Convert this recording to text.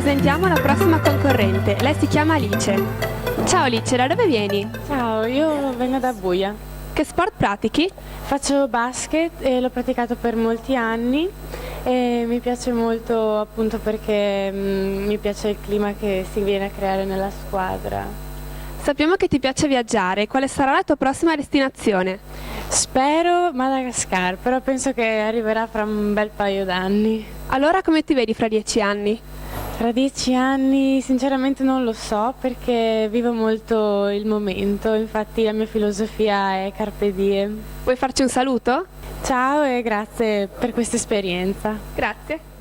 presentiamo la prossima concorrente. Lei si chiama Alice. Ciao Alice, da dove vieni? Ciao, io vengo da Buia. Che sport pratichi? Faccio basket e l'ho praticato per molti anni e mi piace molto appunto perché mi piace il clima che si viene a creare nella squadra. Sappiamo che ti piace viaggiare. Quale sarà la tua prossima destinazione? Spero Madagascar, però penso che arriverà fra un bel paio d'anni. Allora come ti vedi fra 10 anni? Fra 10 anni sinceramente non lo so perché vivo molto il momento, infatti la mia filosofia è Carpe Diem. Vuoi farci un saluto? Ciao e grazie per questa esperienza. Grazie.